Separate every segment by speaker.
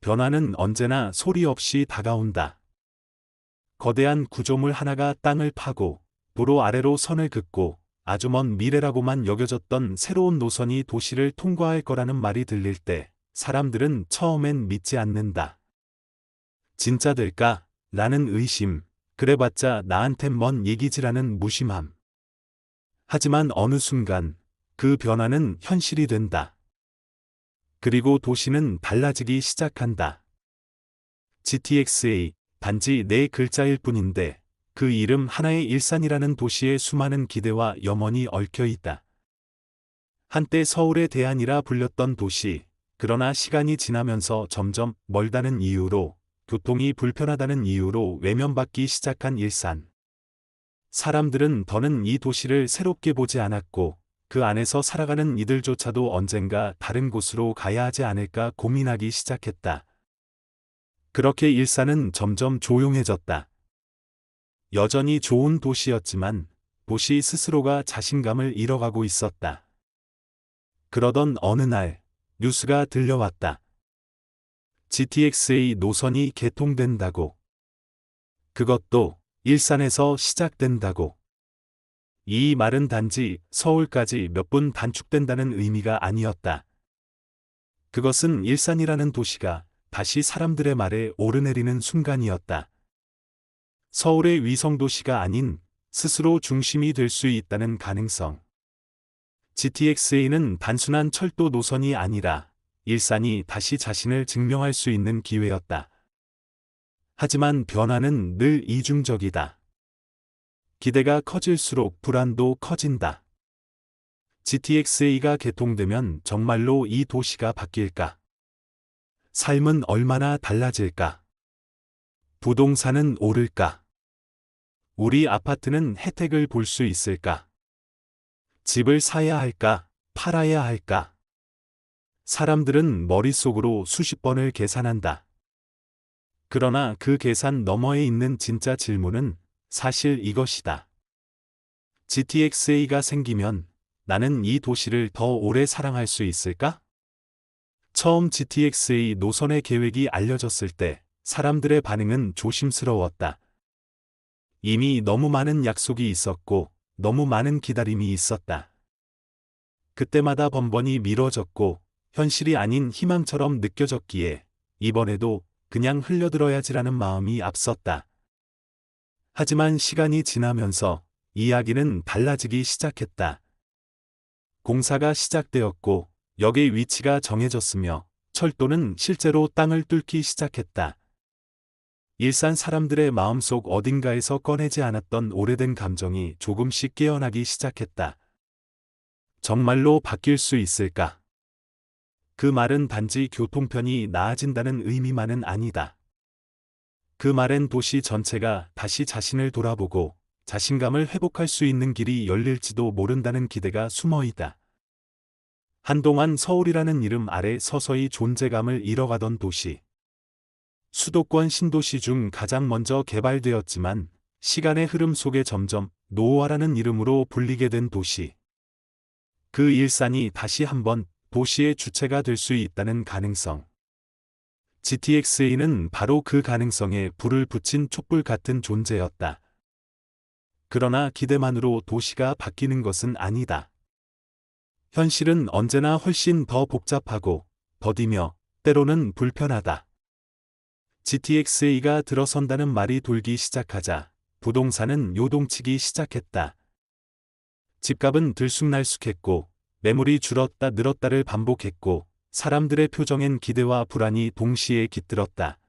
Speaker 1: 변화는 언제나 소리 없이 다가온다. 거대한 구조물 하나가 땅을 파고 도로 아래로 선을 긋고 아주 먼 미래라고만 여겨졌던 새로운 노선이 도시를 통과할 거라는 말이 들릴 때 사람들은 처음엔 믿지 않는다. 진짜 될까? 라는 의심, 그래봤자 나한텐 먼 얘기지라는 무심함. 하지만 어느 순간 그 변화는 현실이 된다. 그리고 도시는 달라지기 시작한다. GTXA, 단지 네 글자일 뿐인데 그 이름 하나에 일산이라는 도시의 수많은 기대와 염원이 얽혀 있다. 한때 서울의 대안이라 불렸던 도시, 그러나 시간이 지나면서 점점 멀다는 이유로, 교통이 불편하다는 이유로 외면받기 시작한 일산. 사람들은 더는 이 도시를 새롭게 보지 않았고, 그 안에서 살아가는 이들조차도 언젠가 다른 곳으로 가야 하지 않을까 고민하기 시작했다. 그렇게 일산은 점점 조용해졌다. 여전히 좋은 도시였지만 도시 스스로가 자신감을 잃어가고 있었다. 그러던 어느 날 뉴스가 들려왔다. GTXA 노선이 개통된다고. 그것도 일산에서 시작된다고. 이 말은 단지 서울까지 몇 분 단축된다는 의미가 아니었다. 그것은 일산이라는 도시가 다시 사람들의 말에 오르내리는 순간이었다. 서울의 위성도시가 아닌 스스로 중심이 될 수 있다는 가능성. GTXA는 단순한 철도 노선이 아니라 일산이 다시 자신을 증명할 수 있는 기회였다. 하지만 변화는 늘 이중적이다. 기대가 커질수록 불안도 커진다. GTXA가 개통되면 정말로 이 도시가 바뀔까? 삶은 얼마나 달라질까? 부동산은 오를까? 우리 아파트는 혜택을 볼 수 있을까? 집을 사야 할까? 팔아야 할까? 사람들은 머릿속으로 수십 번을 계산한다. 그러나 그 계산 너머에 있는 진짜 질문은 사실 이것이다. GTXA가 생기면 나는 이 도시를 더 오래 사랑할 수 있을까? 처음 GTXA 노선의 계획이 알려졌을 때 사람들의 반응은 조심스러웠다. 이미 너무 많은 약속이 있었고 너무 많은 기다림이 있었다. 그때마다 번번이 미뤄졌고 현실이 아닌 희망처럼 느껴졌기에 이번에도 그냥 흘려들어야지라는 마음이 앞섰다. 하지만 시간이 지나면서 이야기는 달라지기 시작했다. 공사가 시작되었고 역의 위치가 정해졌으며 철도는 실제로 땅을 뚫기 시작했다. 일산 사람들의 마음속 어딘가에서 꺼내지 않았던 오래된 감정이 조금씩 깨어나기 시작했다. 정말로 바뀔 수 있을까? 그 말은 단지 교통편이 나아진다는 의미만은 아니다. 그 말엔 도시 전체가 다시 자신을 돌아보고 자신감을 회복할 수 있는 길이 열릴지도 모른다는 기대가 숨어 있다. 한동안 서울이라는 이름 아래 서서히 존재감을 잃어가던 도시. 수도권 신도시 중 가장 먼저 개발되었지만 시간의 흐름 속에 점점 노후화라는 이름으로 불리게 된 도시. 그 일산이 다시 한번 도시의 주체가 될 수 있다는 가능성. GTXA는 바로 그 가능성에 불을 붙인 촛불 같은 존재였다. 그러나 기대만으로 도시가 바뀌는 것은 아니다. 현실은 언제나 훨씬 더 복잡하고 더디며 때로는 불편하다. GTXA가 들어선다는 말이 돌기 시작하자 부동산은 요동치기 시작했다. 집값은 들쑥날쑥했고 매물이 줄었다 늘었다를 반복했고 사람들의 표정엔 기대와 불안이 동시에 깃들었다.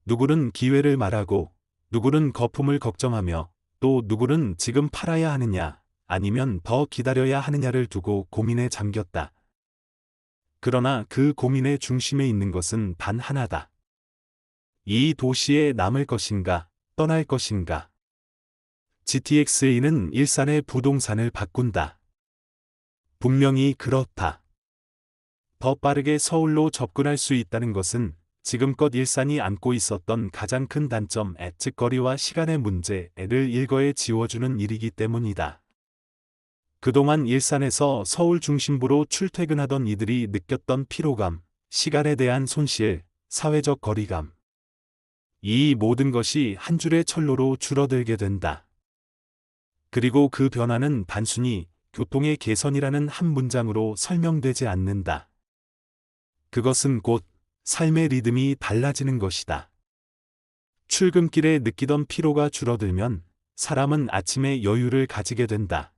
Speaker 1: 누구는 기회를 말하고 누구는 거품을 걱정하며 또 누구는 지금 팔아야 하느냐 아니면 더 기다려야 하느냐를 두고 고민에 잠겼다. 그러나 그 고민의 중심에 있는 것은 단 하나다. 이 도시에 남을 것인가, 떠날 것인가. GTXA는 일산의 부동산을 바꾼다. 분명히 그렇다. 더 빠르게 서울로 접근할 수 있다는 것은 지금껏 일산이 안고 있었던 가장 큰 단점, 즉 거리와 시간의 문제를 일거에 지워주는 일이기 때문이다. 그동안 일산에서 서울 중심부로 출퇴근하던 이들이 느꼈던 피로감, 시간에 대한 손실, 사회적 거리감. 이 모든 것이 한 줄의 철로로 줄어들게 된다. 그리고 그 변화는 단순히 교통의 개선이라는 한 문장으로 설명되지 않는다. 그것은 곧 삶의 리듬이 달라지는 것이다. 출근길에 느끼던 피로가 줄어들면 사람은 아침에 여유를 가지게 된다.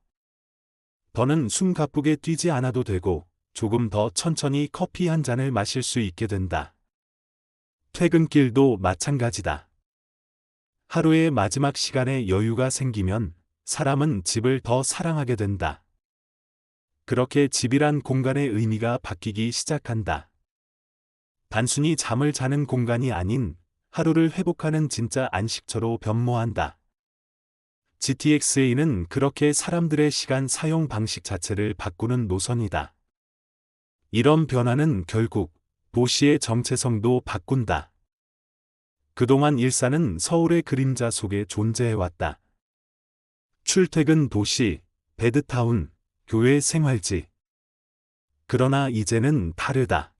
Speaker 1: 더는 숨 가쁘게 뛰지 않아도 되고 조금 더 천천히 커피 한 잔을 마실 수 있게 된다. 퇴근길도 마찬가지다. 하루의 마지막 시간에 여유가 생기면 사람은 집을 더 사랑하게 된다. 그렇게 집이란 공간의 의미가 바뀌기 시작한다. 단순히 잠을 자는 공간이 아닌 하루를 회복하는 진짜 안식처로 변모한다. GTX-A는 그렇게 사람들의 시간 사용 방식 자체를 바꾸는 노선이다. 이런 변화는 결국 도시의 정체성도 바꾼다. 그동안 일산은 서울의 그림자 속에 존재해왔다. 출퇴근 도시, 베드타운, 교회 생활지. 그러나 이제는 다르다.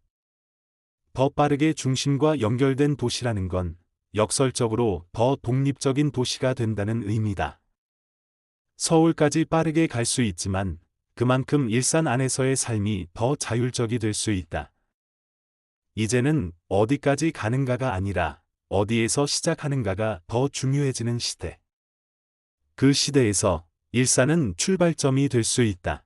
Speaker 1: 더 빠르게 중심과 연결된 도시라는 건 역설적으로 더 독립적인 도시가 된다는 의미다. 서울까지 빠르게 갈 수 있지만 그만큼 일산 안에서의 삶이 더 자율적이 될 수 있다. 이제는 어디까지 가는가가 아니라 어디에서 시작하는가가 더 중요해지는 시대. 그 시대에서 일산은 출발점이 될 수 있다.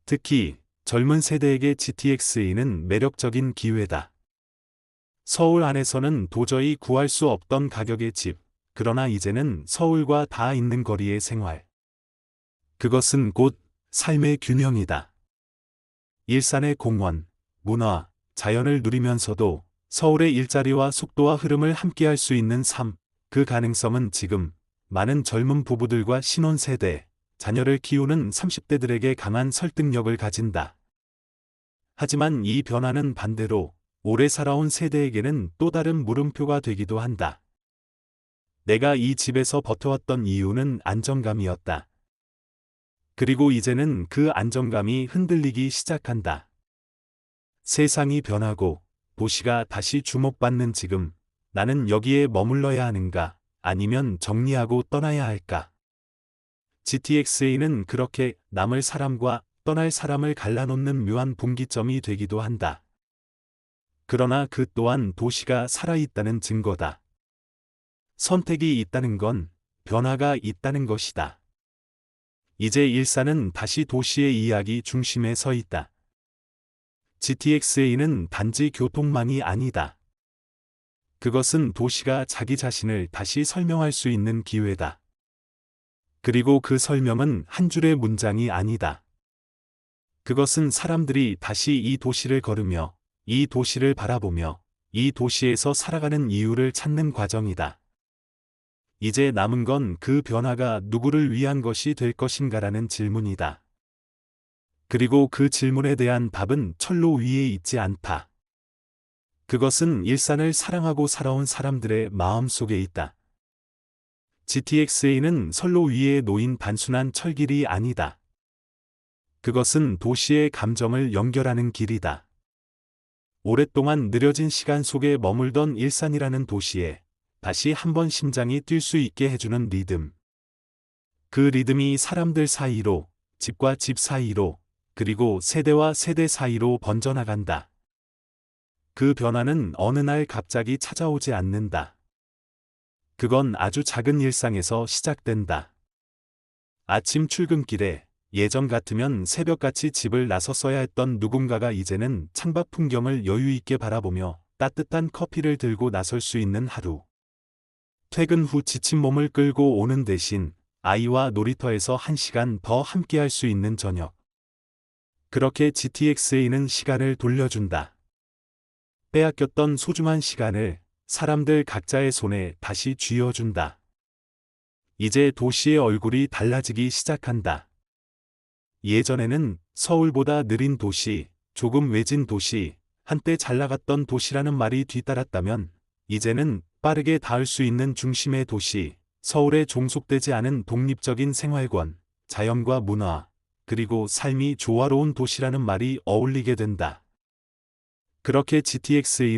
Speaker 1: 특히 젊은 세대에게 GTX-A는 매력적인 기회다. 서울 안에서는 도저히 구할 수 없던 가격의 집, 그러나 이제는 서울과 다 있는 거리의 생활. 그것은 곧 삶의 균형이다. 일산의 공원, 문화, 자연을 누리면서도 서울의 일자리와 속도와 흐름을 함께할 수 있는 삶, 그 가능성은 지금 많은 젊은 부부들과 신혼세대, 자녀를 키우는 30대들에게 강한 설득력을 가진다. 하지만 이 변화는 반대로 오래 살아온 세대에게는 또 다른 물음표가 되기도 한다. 내가 이 집에서 버텨왔던 이유는 안정감이었다. 그리고 이제는 그 안정감이 흔들리기 시작한다. 세상이 변하고 도시가 다시 주목받는 지금, 나는 여기에 머물러야 하는가, 아니면 정리하고 떠나야 할까? GTX-A는 그렇게 남을 사람과 떠날 사람을 갈라놓는 묘한 분기점이 되기도 한다. 그러나 그 또한 도시가 살아있다는 증거다. 선택이 있다는 건 변화가 있다는 것이다. 이제 일산은 다시 도시의 이야기 중심에 서 있다. GTX-A는 단지 교통망이 아니다. 그것은 도시가 자기 자신을 다시 설명할 수 있는 기회다. 그리고 그 설명은 한 줄의 문장이 아니다. 그것은 사람들이 다시 이 도시를 걸으며, 이 도시를 바라보며, 이 도시에서 살아가는 이유를 찾는 과정이다. 이제 남은 건 그 변화가 누구를 위한 것이 될 것인가라는 질문이다. 그리고 그 질문에 대한 답은 철로 위에 있지 않다. 그것은 일산을 사랑하고 살아온 사람들의 마음 속에 있다. GTX-A는 선로 위에 놓인 단순한 철길이 아니다. 그것은 도시의 감정을 연결하는 길이다. 오랫동안 느려진 시간 속에 머물던 일산이라는 도시에 다시 한번 심장이 뛸 수 있게 해주는 리듬. 그 리듬이 사람들 사이로, 집과 집 사이로, 그리고 세대와 세대 사이로 번져나간다. 그 변화는 어느 날 갑자기 찾아오지 않는다. 그건 아주 작은 일상에서 시작된다. 아침 출근길에 예전 같으면 새벽같이 집을 나섰어야 했던 누군가가 이제는 창밖 풍경을 여유 있게 바라보며 따뜻한 커피를 들고 나설 수 있는 하루. 퇴근 후 지친 몸을 끌고 오는 대신 아이와 놀이터에서 1시간 더 함께할 수 있는 저녁. 그렇게 GTX-A는 시간을 돌려준다. 빼앗겼던 소중한 시간을 사람들 각자의 손에 다시 쥐어준다. 이제 도시의 얼굴이 달라지기 시작한다. 예전에는 서울보다 느린 도시, 조금 외진 도시, 한때 잘나갔던 도시라는 말이 뒤따랐다면 이제는 빠르게 닿을 수 있는 중심의 도시, 서울에 종속되지 않은 독립적인 생활권, 자연과 문화, 그리고 삶이 조화로운 도시라는 말이 어울리게 된다. 그렇게 GTX-A는